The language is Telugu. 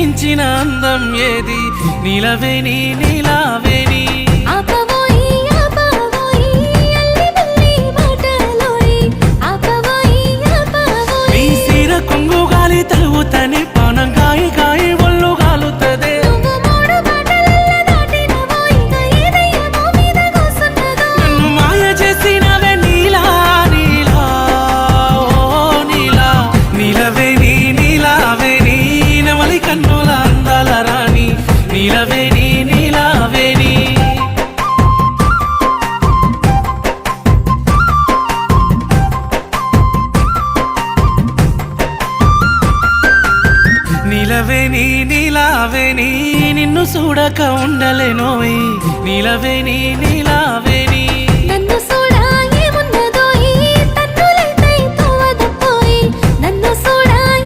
మించిన అందం ఏది నీలవేణి నీలావేణి నీ సీర కొంగు గాలి తలుగుతని పానం గాయి గాయి ఒళ్ళు గాలుతదే నన్ను మాయ చేసినవే నీలా నీలా ఓ నీలా నీలవేణి నీలావేణి నెమలి కన్నుల అందాల రాణి నీలవేణి నీలావేణి నీలవేణి నీలావేణి నిన్ను చూడక ఉండలేనోయ్ నీలవేణి నీల